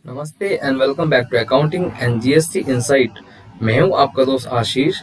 नमस्ते and welcome back to accounting and GST insight. मैं हूं आपका दोस्त आशीष।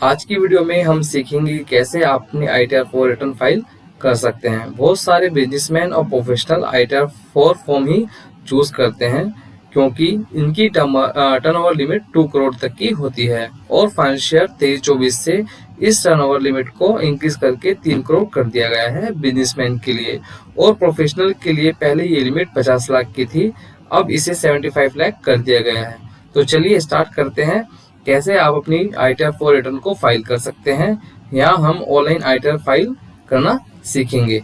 आज की वीडियो में हम सीखेंगे कि कैसे आप अपनी ITR 4 रिटर्न फाइल कर सकते हैं। बहुत सारे बिजनेसमैन और प्रोफेशनल ITR 4 फॉर्म ही चूज करते हैं क्योंकि इनकी टर्नओवर लिमिट 2 करोड़ तक की होती है और फाइनेंशियल 23-24 से इस टर्नओवर लिमिट को इंक्रीज करके 3 करोड़ कर दिया गया है बिजनेसमैन के लिए। और प्रोफेशनल के लिए पहले ये लिमिट 50 लाख की थी, अब इसे 75 लाख कर दिया गया है। तो चलिए स्टार्ट करते हैं कैसे आप अपनी ITR 4 रिटर्न को फाइल कर सकते हैं। यहाँ हम ऑनलाइन ITR फाइल करना सीखेंगे।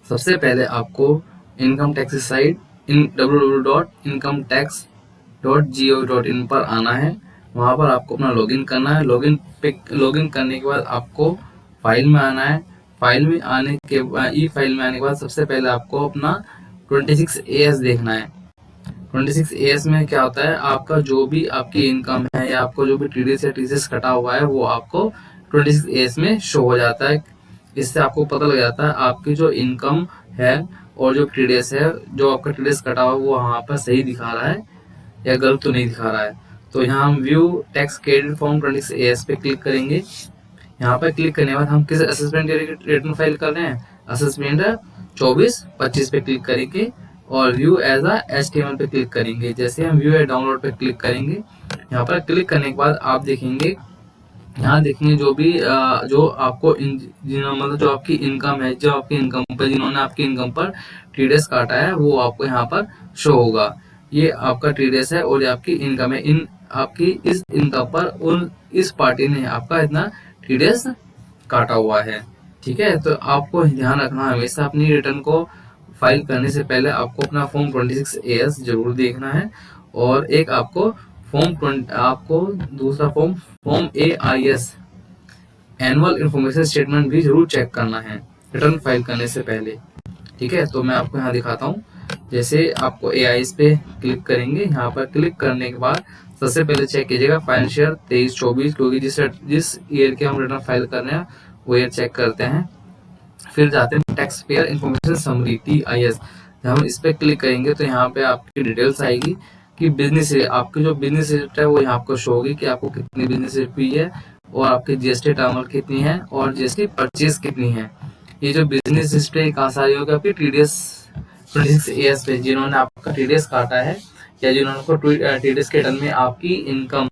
सबसे पहले आपको इनकम टैक्स साइट www.incometax.gov.in पर आना है। वहाँ पर आपको अपना लॉगिन करना है। लॉगिन करने के बाद आपको फाइल में आना है। फाइल में आने के बाद सबसे पहले आपको अपना 26AS देखना है। 26AS में क्या होता है, आपका जो भी आपकी इनकम है या आपको जो भी TDS या TCS कटा हुआ है वो आपको 26AS में शो हो जाता है। इससे आपको पता लग जाता है आपकी जो इनकम है और जो TDS है, जो आपका TDS कटा हुआ है वो वहाँ पर सही दिखा रहा है या गलत तो नहीं दिखा रहा है। तो यहाँ हम view tax credit form 26AS पे क्लिक करेंगे। यहाँ पर क्लिक करने के बाद हम किस असेसमेंट रिटर्न फाइल कर रहे हैं, असेसमेंट 24-25 पे क्लिक करेंगे और व्यू एज HTML पे क्लिक करेंगे। जैसे हम व्यू एज डाउनलोड पे क्लिक करेंगे, यहाँ पर क्लिक करने के बाद आप देखेंगे, यहाँ देखेंगे जो भी जो आपको मतलब जो आपकी इनकम है, जो आपकी इनकम पर जिन्होंने आपकी इनकम पर TDS काटा है वो आपको यहाँ पर शो होगा। ये आपका TDS है और ये आपकी इनकम है। इन आपकी इस इनकम पर इस पार्टी ने आपका इतना TDS काटा हुआ है। ठीक है, तो आपको ध्यान रखना हमेशा अपनी रिटर्न को फाइल करने से पहले आपको अपना फॉर्म 26AS जरूर देखना है और एक आपको दूसरा form AIS annual information statement भी जरूर चेक करना है रिटर्न फाइल करने से पहले। ठीक है, तो मैं आपको यहाँ दिखाता हूँ। जैसे आपको AIS पे क्लिक करेंगे, यहाँ पर क्लिक करने के बाद सबसे पहले चेक कीजिएगा फाइनेंशियल 23-24, क्योंकि जिस ईयर के हम रिटर्न फाइल कर रहे हैं वो ईयर चेक करते हैं। फिर जाते हैं tax payer information summary TIS। जब हम इस पर क्लिक करेंगे तो यहाँ पे आपकी डिटेल्स आएगी कि बिजनेस आपकी जो बिजनेस रिसिप्ट है वो यहाँ आपको शो होगी कि आपको कितनी बिजनेस रिसिप्ट हुई है और आपकी GST टर्नओवर कितनी है और GST परचेज कितनी है। ये जो बिजनेस रिसिप्ट है कहाँ सारी होगी, आपकी TDS 26AS पे जिन्होंने आपका TDS काटा है या जिन्होंने TDS के टर्न में आपकी इनकम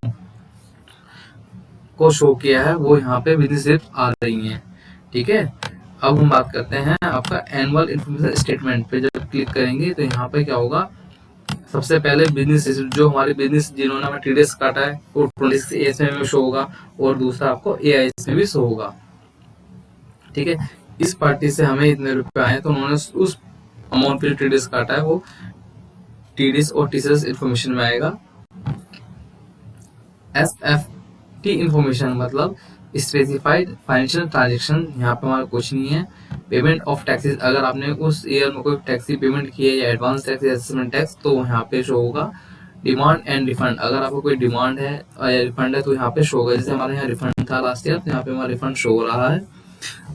को शो किया है वो यहाँ पे बिजनेस रिसिप्ट आ रही है। ठीक है, अब हम बात करते हैं आपका एनुअल इंफॉर्मेशन स्टेटमेंट पे। जब क्लिक करेंगे तो यहाँ पे क्या होगा, सबसे पहले बिजनेस जो हमारे बिजनेस जिन्होंने हमें TDS काटा है वो 26AS में शो होगा और दूसरा आपको AIS में भी शो होगा। ठीक है, इस पार्टी से हमें इतने रुपए आए तो उन्होंने उस अमाउंट पे TDS काटा है वो TDS और TCS इंफॉर्मेशन में आएगा। SFT इंफॉर्मेशन मतलब स्पेसिफाइड फाइनेंशियल ट्रांजेक्शन, यहाँ पे हमारा कुछ नहीं है। पेमेंट ऑफ टैक्सेस, अगर आपने उस ईयर में कोई टैक्स की पेमेंट की है या एडवांस टैक्स या असेसमेंट टैक्स तो यहाँ पे शो होगा। डिमांड एंड रिफंड, अगर आपको कोई डिमांड है या रिफंड है तो यहाँ पे शो होगा। जैसे हमारे यहाँ रिफंड था लास्ट ईयर तो यहाँ पे हमारा रिफंड शो हो रहा है।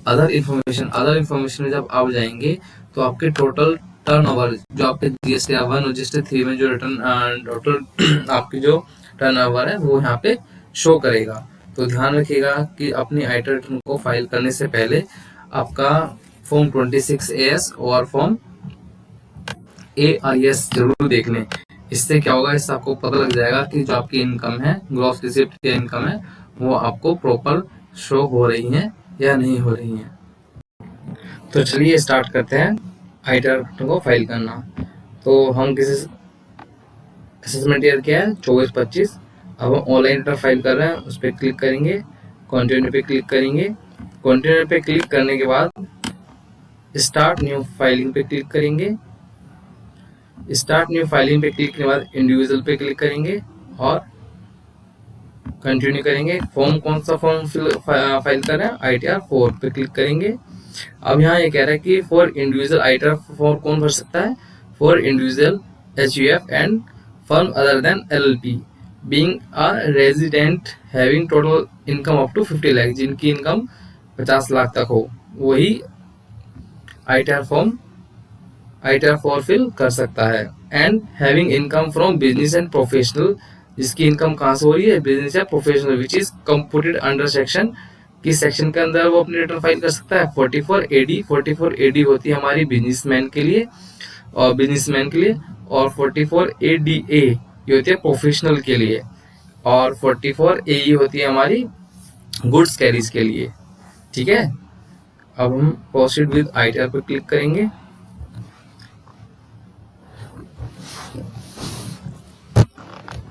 अदर इन्फॉर्मेशन में जब आप जाएंगे तो आपके टोटल टर्नओवर जो आपके GST 1 और GST 3 में जो रिटर्न टोटल आपकी जो टर्नओवर है वो यहाँ पे शो करेगा। तो ध्यान रखिएगा कि अपनी ITR रिटर्न को फाइल करने से पहले आपका फॉर्म 26AS और फॉर्म AIS जरूर देख लें। इससे क्या होगा, इससे आपको पता लग जाएगा कि जो आपकी इनकम है, ग्रॉस रिसिप्ट की इनकम है वो आपको प्रॉपर शो हो रही है या नहीं हो रही है। तो चलिए स्टार्ट करते हैं ITR रिटर्न को फाइल करना। तो हम किसी असेसमेंट ईयर क्या है 24-25, अब हम ऑनलाइन रिटर्न फाइल कर रहे हैं, उस पर क्लिक करेंगे, कंटिन्यू पे क्लिक करेंगे। कंटिन्यू पे क्लिक करने के बाद स्टार्ट न्यू फाइलिंग पे क्लिक करेंगे। स्टार्ट न्यू फाइलिंग पे क्लिक करने के बाद इंडिविजुअल पे क्लिक करेंगे और कंटिन्यू करेंगे। फॉर्म कौन सा फॉर्म फाइल कर रहे हैं, ITR 4 पे क्लिक करेंगे। अब यहाँ ये कह रहा है कि फॉर इंडिविजुअल ITR 4 कौन भर सकता है, for individual HUF and firm other than LLP being a resident having total income up to 50 lakh, जिनकी इनकम 50 लाख तक हो वही ITR 4 फिल कर सकता है। And having income from business and professional, जिसकी इनकम कहाँ से हो रही है, बिजनेस या professional, which is computed under section, किस सेक्शन के अंदर वो अपनी रिटर्न फाइल कर सकता है, 44AD। 44AD होती है हमारी बिजनेसमैन के लिए, और 44ADA ये होती है प्रोफेशनल के लिए, और 44AE होती है हमारी गुड्स कैरीज के लिए। ठीक है, अब हम प्रोसीड विद आईटीआर पर क्लिक करेंगे।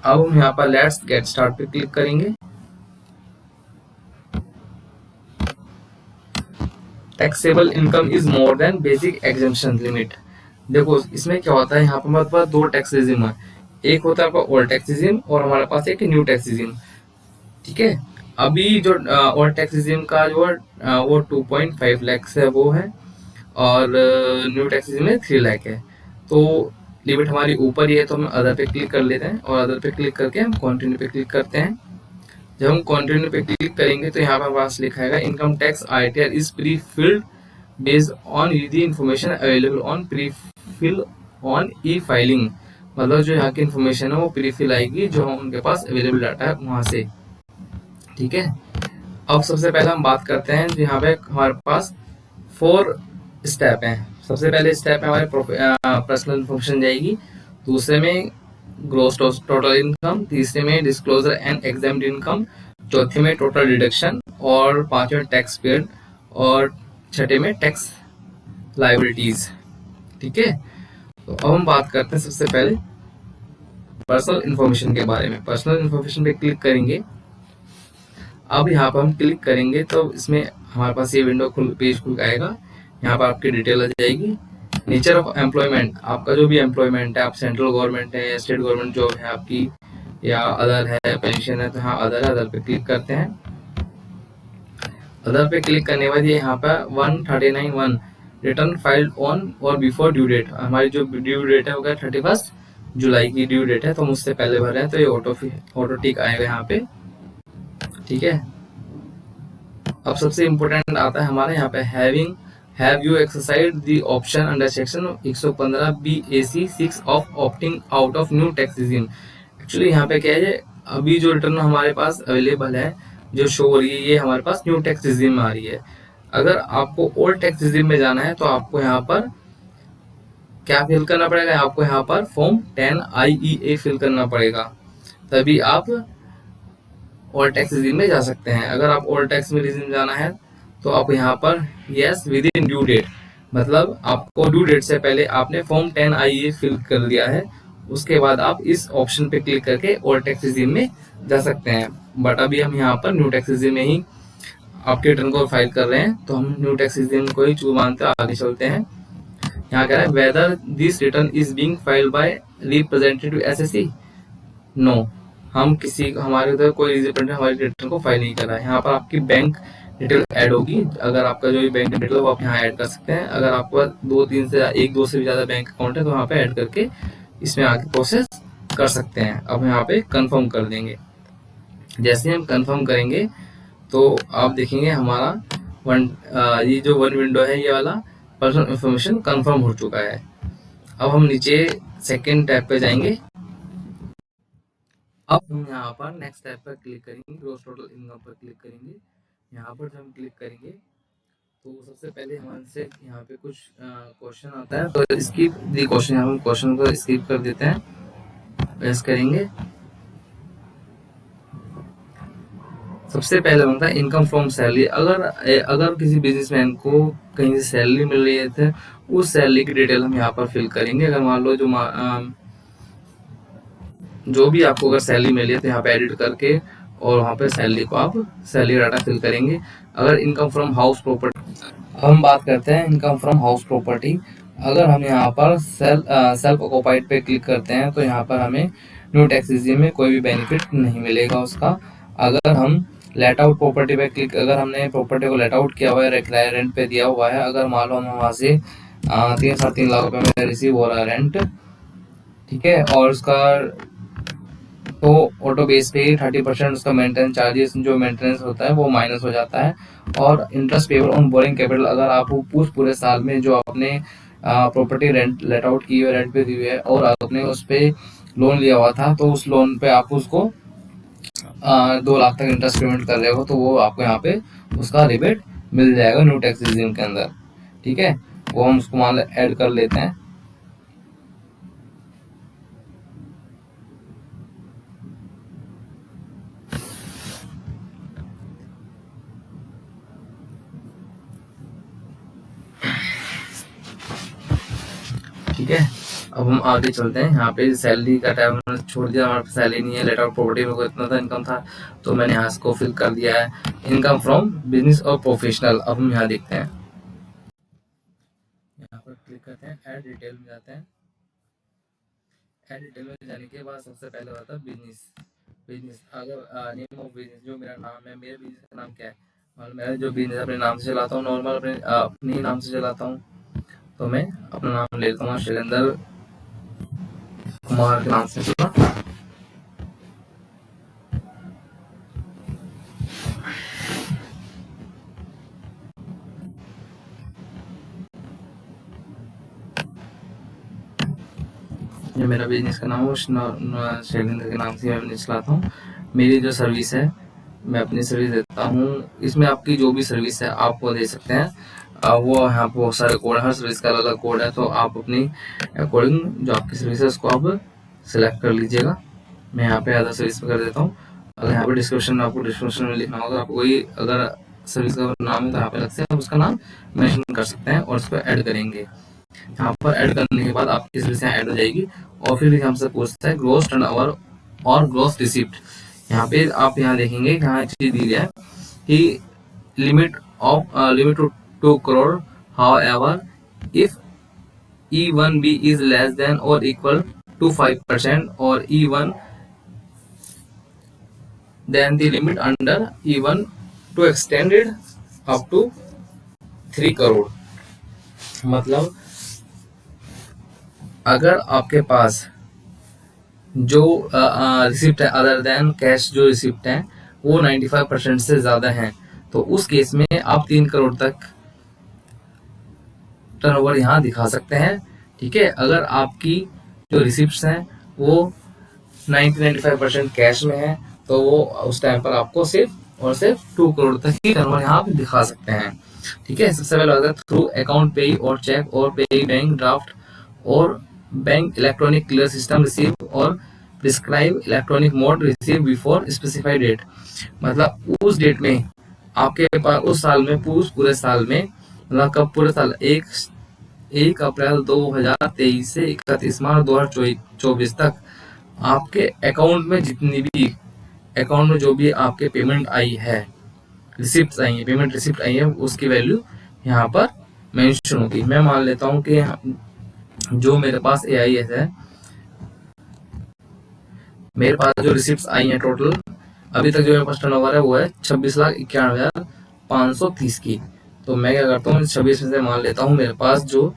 अब हम यहाँ पर लेट्स गेट स्टार्ट पे क्लिक करेंगे। Taxable income is more than basic exemption limit. देखो इसमें क्या होता है, यहाँ पर हमारे पास दो टैक्स रिजिम है, एक होता है आपका ओल्ड टैक्स रिजिम और हमारे पास एक न्यू टैक्स रिजिम। ठीक है, अभी जो ओल्ड टैक्स रिजिम का जो है वो 2.5 लाख है वो है, और न्यू टैक्स रिजिम में 3 लाख है। तो लिमिट हमारी ऊपर ही है, तो हम अदर पे क्लिक कर लेते हैं, और अदर पे क्लिक करके हम कंटिन्यू पे क्लिक करते हैं। जब हम कंटिन्यू पे क्लिक करेंगे तो यहाँ पर पास लिखा है income tax ITR is pre filled based on the information available on pre fill on e filing, मतलब जो यहाँ की इन्फॉर्मेशन है वो प्री फिल आएगी जो उनके पास अवेलेबल डाटा है वहां से। ठीक है, अब सबसे पहले हम बात करते हैं, यहाँ पे हमारे पास 4 स्टेप हैं। सबसे पहले स्टेप है हमारे पर्सनल इन्फॉर्मेशन जाएगी, दूसरे में ग्रोस टोटल इनकम, तीसरे में डिस्क्लोजर एंड एग्जाम्ड इनकम, चौथे में टोटल डिडक्शन, और पांचवें टैक्स पेड, और छठे में टैक्स लायबिलिटीज। ठीक है, तो अब हम बात करते हैं सबसे पहले पर्सनल इन्फॉर्मेशन के बारे में। पर्सनल इन्फॉर्मेशन पे क्लिक करेंगे। अब यहाँ पर हम क्लिक करेंगे तो इसमें हमारे पास ये विंडो पेज खुल आएगा। यहाँ पर आपकी डिटेल आ जाएगी। नेचर ऑफ एम्प्लॉयमेंट, आपका जो भी एम्प्लॉयमेंट है, आप सेंट्रल गवर्नमेंट है या स्टेट गवर्नमेंट जॉब है आपकी, या अदर है, पेंशन है, तो हाँ अदर है, अदर पे क्लिक करते हैं। अदर पे क्लिक करने के बाद ये यहाँ पर 139(1) रिटर्न फाइल्ड ऑन और बिफोर ड्यू डेट, हमारी जो ड्यू डेट है वो 31 जुलाई की ड्यू डेट है, तो हम उससे पहले भर रहे हैं, तो ये ऑटो टिक आएगा यहाँ पे। ठीक है, अब सबसे इम्पोर्टेंट आता है हमारे यहाँ पे have you exercise the option under section 115(b)(ac)(6) of opting out of new tax regime. Actually यहाँ पे क्या है, अभी जो रिटर्न हमारे पास अवेलेबल है जो शो हो रही है, ये हमारे पास न्यू टैक्स रिजिम में आ रही है। अगर आपको ओल्ड टैक्स रिजिम में जाना है तो आपको यहाँ पर क्या फिल करना पड़ेगा, आपको यहाँ पर फॉर्म 10 IEA फिल करना पड़ेगा, तभी आप ओल्ड टैक्स रिजिम में जा सकते हैं। अगर आप ओल्ड टैक्स में रिजिम जाना है तो आप यहाँ पर yes within due date, मतलब आपको ड्यू डेट से पहले आपने फॉर्म 10 IEA फिल कर दिया है, उसके बाद आप इस ऑप्शन पे क्लिक करके ओल्ड टैक्स रिजिम में जा सकते हैं। बट अभी हम यहाँ पर न्यू टैक्स रिजिम में ही आपके रिटर्न को फाइल कर रहे हैं, तो हम न्यू टैक्स रिजिम को ही चूज मानते हैं, आगे चलते हैं। यहाँ कह रहा है whether this return is being filed by representative SSC, no, हम किसी हमारे उधर कोई रिप्रेजेंटेटिव हमारी रिटर्न को फाइल नहीं कर रहा है। यहाँ पर आपकी बैंक डिटेल ऐड होगी, अगर आपका जो भी बैंक डिटेल है वो आप यहाँ ऐड कर सकते हैं। अगर आपका 2 से भी ज्यादा बैंक अकाउंट है तो वहाँ पे ऐड करके इसमें आगे प्रोसेस कर सकते हैं। अब यहाँ पे कंफर्म कर देंगे। जैसे हम कंफर्म करेंगे तो आप देखेंगे हमारा ये जो वन विंडो है ये वाला पर्सनल इंफॉर्मेशन कंफर्म हो चुका है। अब हम नीचे सेकेंड टैब पे जाएंगे। अब हम यहाँ पर नेक्स्ट टैब पर क्लिक करेंगे, ग्रॉस टोटल इनकम पर क्लिक करेंगे। यहाँ पर जब हम क्लिक करेंगे तो सबसे पहले हमारे से यहाँ पे कुछ क्वेश्चन आता है, तो स्किप दी क्वेश्चन, हम क्वेश्चन को स्किप कर देते हैं, प्रेस करेंगे। सबसे पहले बनता है इनकम फ्रॉम सैलरी। अगर किसी बिजनेसमैन को कहीं से सैलरी मिल रही है तो उस सैलरी की डिटेल हम यहाँ पर फिल करेंगे। अगर मान लो जो भी आपको अगर सैलरी मिली है तो यहाँ पे एडिट करके और वहाँ पे सैलरी को आप सैलरी डाटा फिल करेंगे। अगर इनकम फ्रॉम हाउस प्रॉपर्टी, हम बात करते हैं इनकम फ्रॉम हाउस प्रॉपर्टी। अगर हम यहाँ पर सेल्फ ऑक्युपाइड पे क्लिक करते हैं तो यहाँ पर हमें न्यू टैक्स रिजिम में कोई भी बेनिफिट नहीं मिलेगा उसका। अगर हम लेट आउट प्रॉपर्टी पे क्लिक, अगर हमने प्रॉपर्टी को लेट आउट किया हुआ है, किराया रेंट पे दिया हुआ है, अगर मान लो हम वहाँ से 3.5 लाख रुपए में रिसीव हो रहा है रेंट, ठीक है, और उसका तो ऑटो बेस पे 30% उसका मेंटेनेंस चार्जेस जो मेंटेनेंस होता है वो माइनस हो जाता है। और interest payable on boring capital, अगर आप पूरे साल में जो आपने प्रॉपर्टी रेंट लेट आउट की हुई है, रेंट पे दी हुई है, और आपने उस पे लोन लिया हुआ था, तो उस लोन पे आप उसको 2 लाख तक इंटरेस्ट पेमेंट कर रहे हो, तो वो आपको यहाँ पे उसका रिबेट मिल जाएगा न्यू टैक्स रिजीम के अंदर। ठीक है, वो हम उसको मान ऐड कर लेते हैं। ठीक है, अब हम आगे चलते हैं। यहाँ पे सैलरी का टाइम मैंने छोड़ दिया, हमारे पास सैलरी नहीं है, लेट आउट प्रॉपर्टी में कोई इतना था इनकम था, तो मैंने यहाँ इसको फिल कर दिया है। इनकम फ्रॉम बिजनेस और प्रोफेशनल, अब हम यहाँ देखते हैं, यहाँ पर क्लिक करते हैं, ऐड डिटेल में जाते हैं। ऐड डिटेल में जाने के बाद सबसे पहले होता है बिजनेस। बिजनेस अगर नेम ऑफ बिजनेस, जो मेरा नाम है, मेरे बिजनेस का नाम क्या है, और मैं जो बिजनेस अपने नाम से चलाता हूँ, नॉर्मल अपने नाम से चलाता हूँ, तो मैं अपना नाम ले लेता हूँ, शैलेंद्र कुमार के नाम से चला। जो मेरा बिजनेस का नाम है वो शैलेंद्र के नाम से मैं बिजनेस चलाता हूँ। मेरी जो सर्विस है, मैं अपनी सर्विस देता हूँ। इसमें आपकी जो भी सर्विस है आप वो दे सकते हैं। वो यहाँ पे बहुत सारे कोड है, हर सर्विस का अलग अलग कोड है, तो आप अपनी अकॉर्डिंग जो आपकी सर्विस है उसको आप सिलेक्ट कर लीजिएगा। मैं यहाँ पे अदर सर्विस पे कर देता हूँ। अगर यहाँ पे डिस्क्रिप्शन में आपको डिस्क्रिप्शन में लिखना होगा, आपको कोई अगर सर्विस का नाम है तो यहाँ पे अलग से आप उसका नाम मेंशन कर सकते हैं और उसको ऐड करेंगे। यहाँ पर ऐड करने के बाद आपकी सर्विस यहाँ ऐड हो जाएगी। और फिर हमसे पूछता है ग्रॉस टर्नओवर और ग्रॉस रिसिप्ट। यहाँ पे आप यहाँ देखेंगे यहाँ चीज दी है कि limit to 2 crore, however if E1B is less than or equal to 5% or E1, then the limit under E1 to extended up to 3 crore। मतलब अगर आपके पास जो रिसिप्ट है अदर देन कैश, जो रिसिप्ट है वो 95% से ज्यादा है, तो उस केस में आप 3 करोड़ तक टर्नओवर यहाँ दिखा सकते हैं। ठीक है, अगर आपकी जो रिसिप्ट हैं वो 90-95% कैश में है, तो वो उस टाइम पर आपको सिर्फ और सिर्फ 2 करोड़ तक ही टर्नओवर यहाँ पे दिखा सकते हैं। ठीक है, सबसे पहले होता है थ्रू अकाउंट पे और चेक और पे बैंक ड्राफ्ट और bank electronic clear system receive और prescribe electronic mode receive before specified date. मतलब उस डेट में आपके पास उस साल में पूरे साल में, मतलब कब पूरे साल, 1 अप्रैल 2023 से 31 मार्च 2024 तक आपके अकाउंट में जितनी भी अकाउंट में जो भी आपके पेमेंट आई है, रिसिप्ट आई है, पेमेंट रिसिप्ट आई है, उसकी वैल्यू यहाँ पर मेंशन होगी। मैं मान लेता हूँ कि जो मेरे पास AIS है, मेरे पास जो रिसिप्ट आई है टोटल अभी तक जो मेरे पास टर्नओवर है वो है 26,91,530 की। तो मैं क्या करता हूँ, 26 में से मान लेता हूँ मेरे पास जो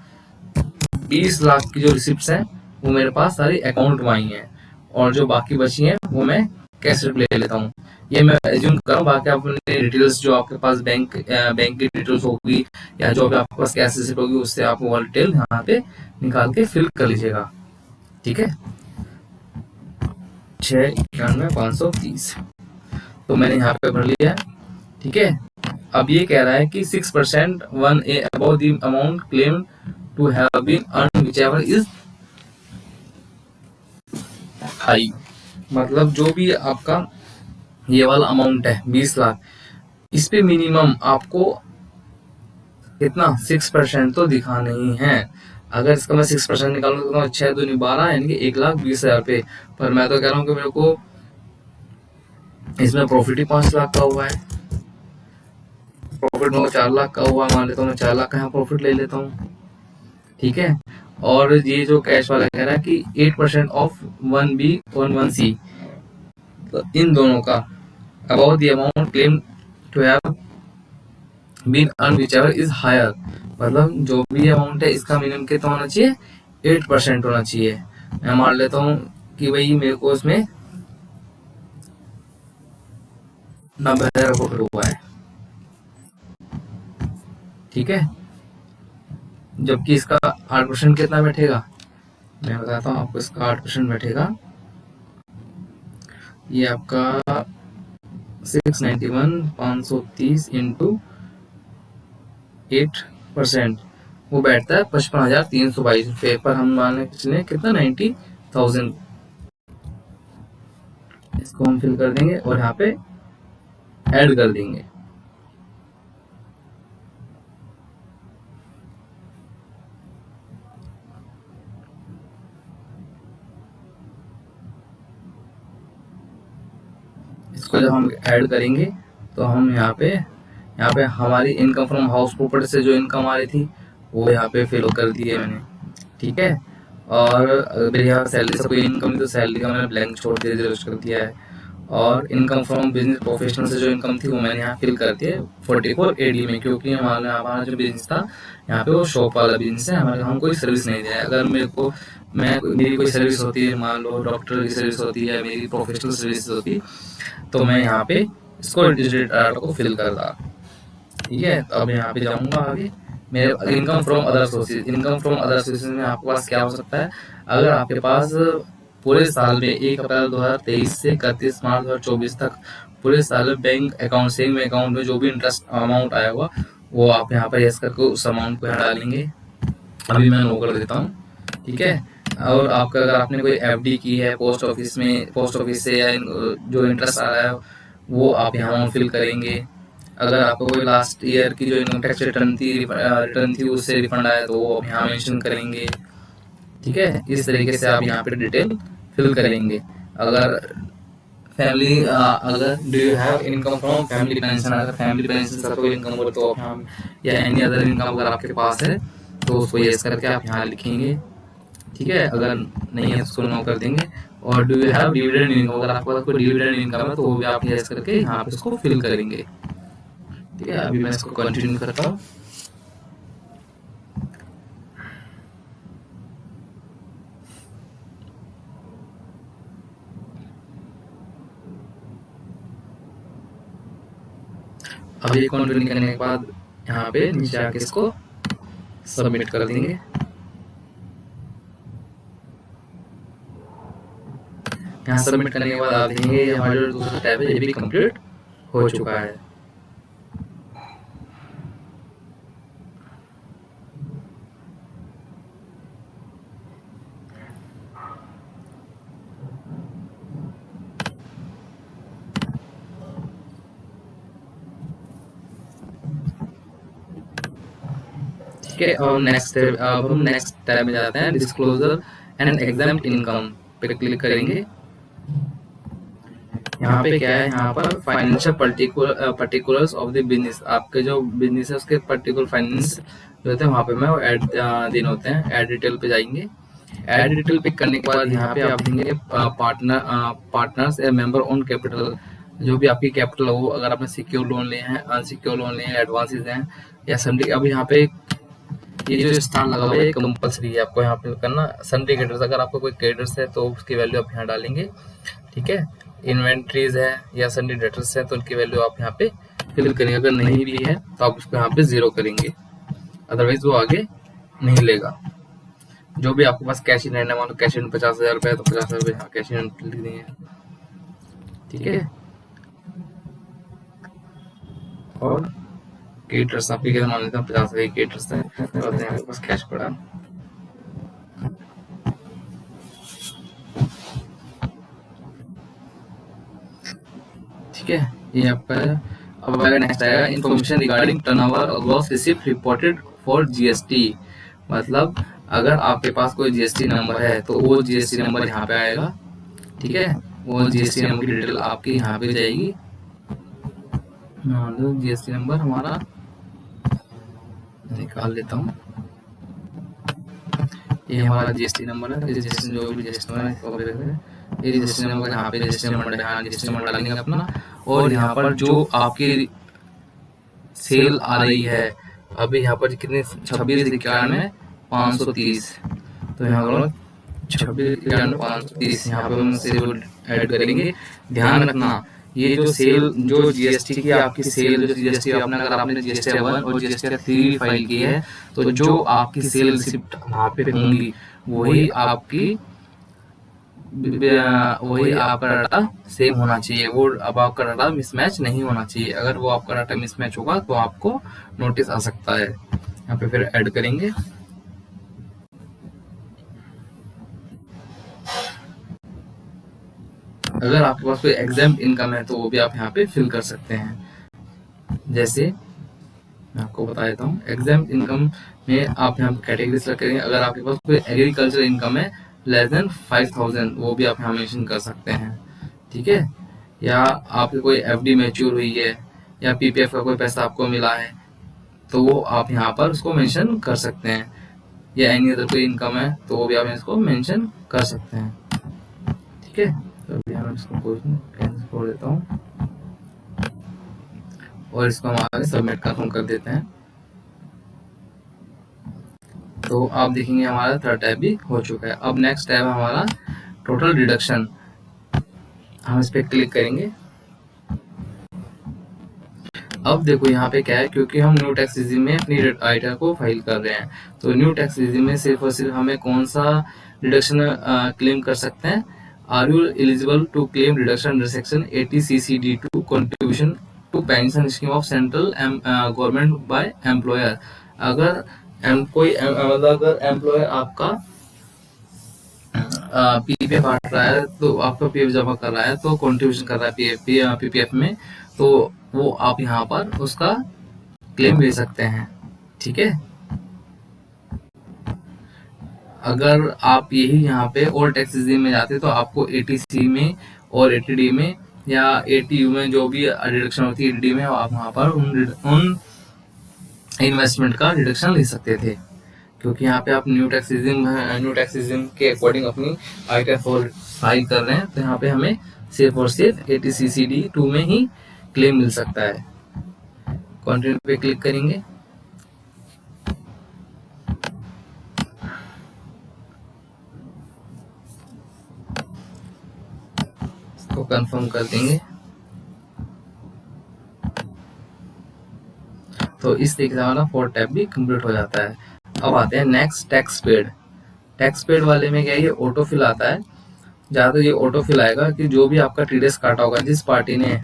20 लाख की जो रिसिप्ट है वो मेरे पास सारी अकाउंट में आई हैं, और जो बाकी बची हैं वो मैं कैश ले लेता हूँ। ये मैं एज्यूम कर रहा हूँ, बाकी अपने डिटेल्स जो आपके पास बैंक की डिटेल्स होगी या जो भी आपके पास कैश रिसिप्ट होगी उससे आप वो डिटेल यहाँ पे निकाल के फिल कर लीजिएगा। ठीक है, 6,91,530 तो मैंने यहाँ पे भर लिया है। ठीक है, अब ये कह रहा है कि 6% 1A above the amount claimed to have been earned whichever is high। मतलब जो भी आपका ये वाला अमाउंट है 20 लाख, इस पे मिनिमम आपको कितना 6% तो दिखाना ही है। अगर इसका मैं 6% निकालूंगा तो 6 दूनी 12 यानी कि 1,20,000 रुपये। पर मैं तो कह रहा हूँ कि मेरे को इसमें प्रॉफिट ही 5 लाख का हुआ है, प्रॉफिट मेरे को 4 लाख का हुआ, मान लेता हूँ मैं 4 लाख का यहाँ प्रॉफिट ले लेता हूँ। ठीक है, और ये जो कैश वाला कह रहा है कि 8% ऑफ 1B और 1C, तो इन दोनों का about the amount claim to have been earn whichever is higher. मतलब जो भी अमाउंट है इसका मिनिमम कितना होना चाहिए, 8% होना चाहिए। मैं मान लेता हूँ कि भाई मेरे को इसमें 90,000 प्रॉफिट हुआ है। ठीक है, जबकि इसका 8% कितना बैठेगा, मैं बताता हूँ आपको। इसका 8% बैठेगा, ये आपका 691 530 इंटू 8%, वो बैठता है 55,322 पर हम माने चले कितना 90,000। इसको हम फिल कर देंगे और यहाँ पे ऐड कर देंगे। इसको जब हम ऐड करेंगे तो हम यहाँ पे हमारी इनकम फ्रॉम हाउस प्रॉपर्टी से जो इनकम आ रही थी वो यहाँ पे फिल कर दी है मैंने, ठीक है। और अगर यहाँ सैलरी से कोई इनकम तो सैलरी का मैंने ब्लैंक छोड़ दिया, जीरो कर दिया है। और इनकम फ्रॉम बिजनेस प्रोफेशनल से जो इनकम थी वो मैंने यहाँ फिल कर दिया 44AD में, क्योंकि हमारा जो बिजनेस था यहाँ पे वो शॉप वाला बिजनेस है, हमारे हम कोई सर्विस नहीं दे रहे हैं। अगर मेरी कोई सर्विस होती है, मान लो डॉक्टर की सर्विस होती है, मेरी प्रोफेशनल सर्विस होती, तो मैं यहाँ पे इसको डाटा को फिल करता, ठीक है। तो अब यहाँ पे जाऊंगा आगे, मेरे income from other sources. Income from other sources में आपके पास क्या हो सकता है, अगर आपके पास पूरे साल में 1 अप्रैल 2023 से 31 मार्च 2024 तक पूरे साल में बैंक अकाउंट, सेविंग अकाउंट में जो भी इंटरेस्ट अमाउंट आया हुआ वो आप यहाँ पर यस करके उस अमाउंट को यहाँ डालेंगे। अभी मैं नो कर देता हूँ, ठीक है। और आपका अगर आपने कोई FD की है पोस्ट ऑफिस से, या जो इंटरेस्ट आ रहा है वो आप यहाँ फिल करेंगे। अगर आपको कोई लास्ट ईयर की जो इनकम टैक्स रिटर्न थी उससे रिफंड आया तो वो यहाँ मेंशन करेंगे, ठीक है। इस तरीके से आप यहाँ पे डिटेल फिल करेंगे। अगर do you have income from family pension, अगर फैमिली पेंशन से कोई इनकम हो तो हम, या एनी अदर इनकम अगर आपके पास है तो उसको यस करके आप यहाँ लिखेंगे, ठीक है। अगर नहीं है तो उसको नो कर देंगे। और do you have dividend income, अगर आपके पास कोई डिविडेंड इनकम है तो वो भी आप यस करके यहाँ पे इसको फिल करेंगे, ठीक है। अभी मैं इसको कंटिन्यू करता हूँ। अब ये कंटिन्यू करने के बाद यहाँ पे नीचे आके इसको सबमिट कर देंगे। यहाँ सबमिट करने के बाद आप देखेंगे हमारा जो दूसरा टैब है ये भी कंप्लीट हो चुका है। ठीक है, और अब हम नेक्स्ट टैब में जाते हैं, डिस्क्लोजर एंड एग्जाम्प्ट इनकम पे क्लिक करेंगे। यहाँ पे क्या है, यहाँ पर financial particulars of the business, आपके जो बिजनेस है उसके पर्टिकुलर फाइनेंस जो होते हैं वहाँ पे मैं वो ऐड देने होते हैं। ऐड डिटेल पे जाएंगे। ऐड डिटेल पिक करने के बाद यहाँ पे आप देंगे पार्टनर्स या मेंबर ओन कैपिटल, जो भी आपकी कैपिटल हो, अगर आपने सिक्योर लोन लिए हैं, अनसिक्योर लोन लिए हैं, एडवांसेस हैं या सन्डी। अब यहाँ पे ये जो स्टार लगा हुआ है कंपल्सरी है आपको यहाँ पे करना। सन्डी क्रेडिटर्स, अगर आपको कोई क्रेडिटर्स है तो उसकी वैल्यू आप यहाँ डालेंगे, ठीक है। इन्वेंट्रीज है या सन्डी डेटर्स है तो उनकी वैल्यू आप यहाँ पे फिल करेंगे। अगर नहीं भी है तो आप उसको यहाँ पे 0 करेंगे, अदरवाइज वो आगे नहीं लेगा। जो भी आपके पास कैश इन हैंड है, मान लो कैश इन 50,000 रुपए है तो 50,000 रुपए यहाँ कैश इन लिख देंगे, ठीक है। और केटर्स आपके क्या मान लेते हैं 50,000 केटर्स है और आपके पास कैश पड़ा, ठीक है। ये आपका है। अब आएगा नेक्स्ट आएगा information regarding turnover gross receipt reported for GST। मतलब अगर आपके पास कोई GST नंबर है तो वो GST नंबर यहाँ पे आएगा, ठीक है। वो GST नंबर की डिटेल आपकी यहाँ पे जाएगी। मान लो GST नंबर हमारा निकाल लेता हूँ, ये हमारा GST नंबर है। रजिस्ट्रेशन जो भी GST नंबर है, ये रजिस्ट्रेशन नंबर यहाँ पे रजिस्ट्रेशन नंबर है, रजिस्ट्रेशन नंबर डालेंगे अपना। और यहाँ पर जो आपकी सेल आ रही है अभी यहाँ पर कितने 26/91/530, तो यहाँ पर 26/91/530 यहाँ पे हम सेल ऐड करेंगे। ध्यान रखना ये जो सेल जो जीएसटी की आपकी सेल जो जीएसटी आपने अगर आपने जीएसटी 1 और जीएसटी 3 फाइल की है तो जो आपकी सेल रिसिप्ट वहाँ पे होंगी वही आपका डाटा सेम होना चाहिए। वो अब आपका डाटा मिसमैच नहीं होना चाहिए। अगर वो आपका डाटा मिसमैच होगा तो आपको नोटिस आ सकता है। यहाँ पे फिर ऐड करेंगे। अगर आपके पास कोई एग्जाम इनकम है तो वो भी आप यहाँ पे फिल कर सकते हैं। जैसे मैं आपको बता देता हूँ, एग्जाम इनकम में आप यहाँ पे कैटेगरी सेलेक्ट करेंगे। अगर आपके पास कोई एग्रीकल्चर इनकम है लेस देन 5000 वो भी आप यहाँ मेंशन कर सकते हैं, ठीक है। या आपकी कोई एफडी मैच्योर हुई है या पीपीएफ का कोई पैसा आपको मिला है तो वो आप यहाँ पर उसको मेंशन कर सकते हैं। या एनी अदर कोई इनकम है तो वो भी आप इसको मेंशन कर सकते हैं, ठीक है। तो अभी हम इसको कैंसिल कर देता हूँ और इसको हम आगे सबमिट कन्फर्म कर देते हैं। तो आप देखेंगे हमारा थर्ड टैब भी हो चुका है। अब नेक्स्ट टैब है हमारा टोटल डिडक्शन। हम इस पर क्लिक करेंगे। अब देखो यहाँ पे क्या है, क्योंकि हम न्यू टैक्स रेजिम में अपनी आइटम को फाइल कर रहे हैं तो न्यू टैक्स रेजिम में सिर्फ और सिर्फ हमें कौन सा डिडक्शन क्लेम कर सकते हैं। Are you eligible to claim deduction under section 80 CCD2 contribution to pension scheme of central government by employer. अगर अगर एम्प्लॉयर आपका पीपीएफ काट रहा है तो आपका पीएफ जमा कर रहा है तो कंट्रीब्यूशन कर रहा है पीपीएफ में, तो वो आप यहाँ पर उसका क्लेम ले सकते हैं, ठीक है। अगर आप यही यहाँ पे और टैक्स रेजिम में जाते तो आपको 80C में और 80D में या 80U में जो भी डिडक्शन होती है 80D में आप वहाँ पर उन इन्वेस्टमेंट का डिडक्शन ले सकते थे। क्योंकि यहाँ पे आप न्यू टैक्स रेजिम के अकॉर्डिंग अपनी आइटम फाइल कर रहे हैं तो यहाँ पे हमें सिर्फ और सिर्फ 80 CCD2 में ही क्लेम मिल सकता है। कंटिन्यू पे क्लिक करेंगे। इसको कंफर्म कर देंगे। तो इस तरीके से हमारा फोर्थ टैब भी कंप्लीट हो जाता है। अब आते हैं next tax paid. Tax paid वाले में क्या है, ये ऑटो फिल आता है। ज्यादा ये ऑटो फिल आएगा कि जो भी आपका टीडीएस काटा होगा, जिस पार्टी ने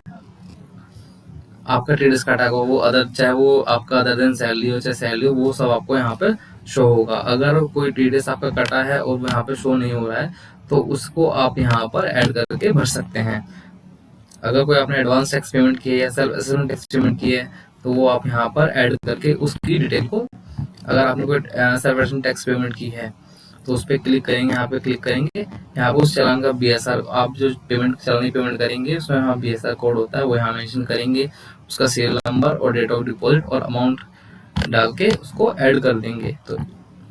आपका टीडीएस काटा होगा वो चाहे वो आपका अदर देन सैलरी हो चाहे सैलरी हो, वो सब आपको यहाँ पे शो होगा। अगर कोई टीडीएस आपका कटा है और वो यहाँ पे शो नहीं हो रहा है तो उसको आप यहाँ पर ऐड करके भर सकते हैं। अगर कोई आपने एडवांस टैक्स पेमेंट की है या सेल्फ असेसमेंट टैक्स पेमेंट की है तो वो आप यहाँ पर ऐड करके उसकी डिटेल को, अगर आपने कोई सेल्फ असेसमेंट टैक्स पेमेंट की है तो उस पर क्लिक करेंगे। यहाँ पे क्लिक करेंगे, यहाँ पे उस चालान का बीएसआर, आप जो चालानी पेमेंट करेंगे उसमें यहाँ बीएसआर कोड होता है वो यहाँ मेंशन करेंगे, उसका सीरियल नंबर और डेट ऑफ डिपॉजिट और अमाउंट डाल के उसको ऐड कर देंगे।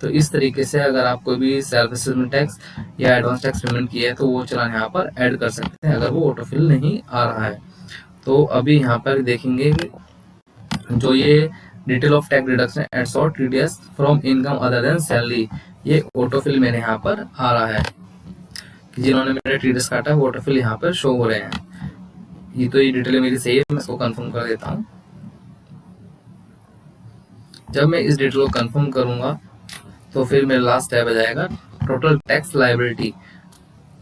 तो इस तरीके से अगर आप कोई भी सेल्फ असेसमेंट टैक्स या एडवांस टैक्स पेमेंट किया है तो वो चालान यहाँ पर ऐड कर सकते हैं अगर वो ऑटोफिल नहीं आ रहा है। तो अभी यहाँ पर देखेंगे जो ये detail of tax deduction at sort TDS from income other than salary, ये ऑटोफिल मेरे यहाँ पर आ रहा है कि जिन्होंने मेरा टीडीएस काटा है वो ऑटोफिल यहाँ पर शो हो रहे हैं। ये डिटेल मेरी सही है, मैं इसको कंफर्म कर देता हूँ। जब मैं इस डिटेल को कंफर्म करूंगा तो फिर मेरा लास्ट टैब आ जाएगा टोटल टैक्स लायबिलिटी।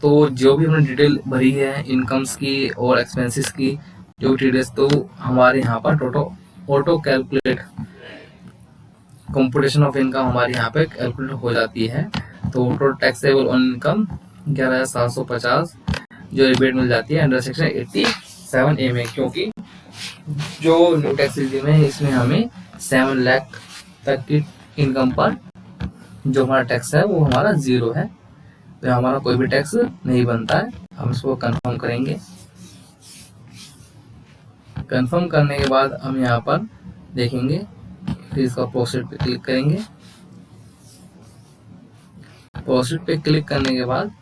तो जो भी हमने डिटेल भरी है इनकम्स की और एक्सपेंसेस की जो टीडीएस, तो हमारे यहाँ पर total auto calculate computation of income हमारे यहाँ पे कैलकुलेट हो जाती है। तो टोटल टैक्सेबल ऑन इनकम 11,750 जो रिबेट मिल जाती है अंडर सेक्शन 87A में, क्योंकि जो न्यू टैक्स रेजिम है इसमें हमें 7 लाख तक की इनकम पर जो हमारा टैक्स है वो हमारा 0 है, तो हमारा कोई भी टैक्स नहीं बनता है। हम इसको कंफर्म करेंगे। कंफर्म करने के बाद हम यहाँ पर देखेंगे, फिर इसका प्रोसीड पे क्लिक करेंगे। प्रोसीड पे क्लिक करने के बाद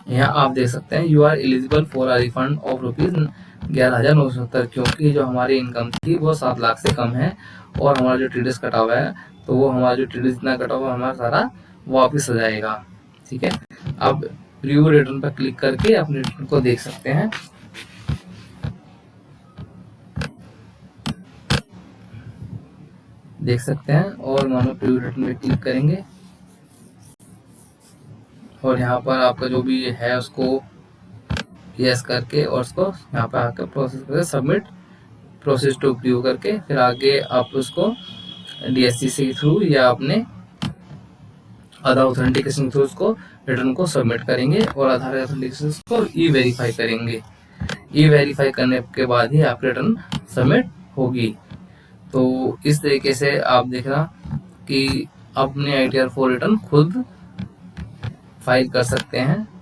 यहाँ आप देख सकते हैं you are eligible for a refund of ₹11,970, क्योंकि जो हमारी इनकम थी वो 7 लाख से कम है और हमारा जो टीडीएस कटा हुआ है तो वो हमारा जो टीडीएस इतना कटा हुआ हमारा सारा वापस आ जाएगा, ठीक है। अब रिव्यू रिटर्न पर क्लिक करके अपने रिटर्न को देख सकते हैं। देख सकते हैं। और नॉर्मल प्रीव्यू रिटर्न पे क्लिक करेंगे और यहाँ पर आपका जो भी है उसको यस करके और उसको यहाँ पर आकर प्रोसेस करके सबमिट प्रोसेस टू प्रीव्यू करके फिर आगे आप उसको DSC के थ्रू या अपने आधार ऑथेंटिकेशन थ्रू उसको रिटर्न को सबमिट करेंगे और आधार ऑथेंटिकेशन को ई-वेरीफाई करेंगे। ई-वेरीफाई करने के बाद ही आपकी रिटर्न सबमिट होगी। तो इस तरीके से आप देखना कि अपने ITR4 रिटर्न खुद फाइल कर सकते हैं।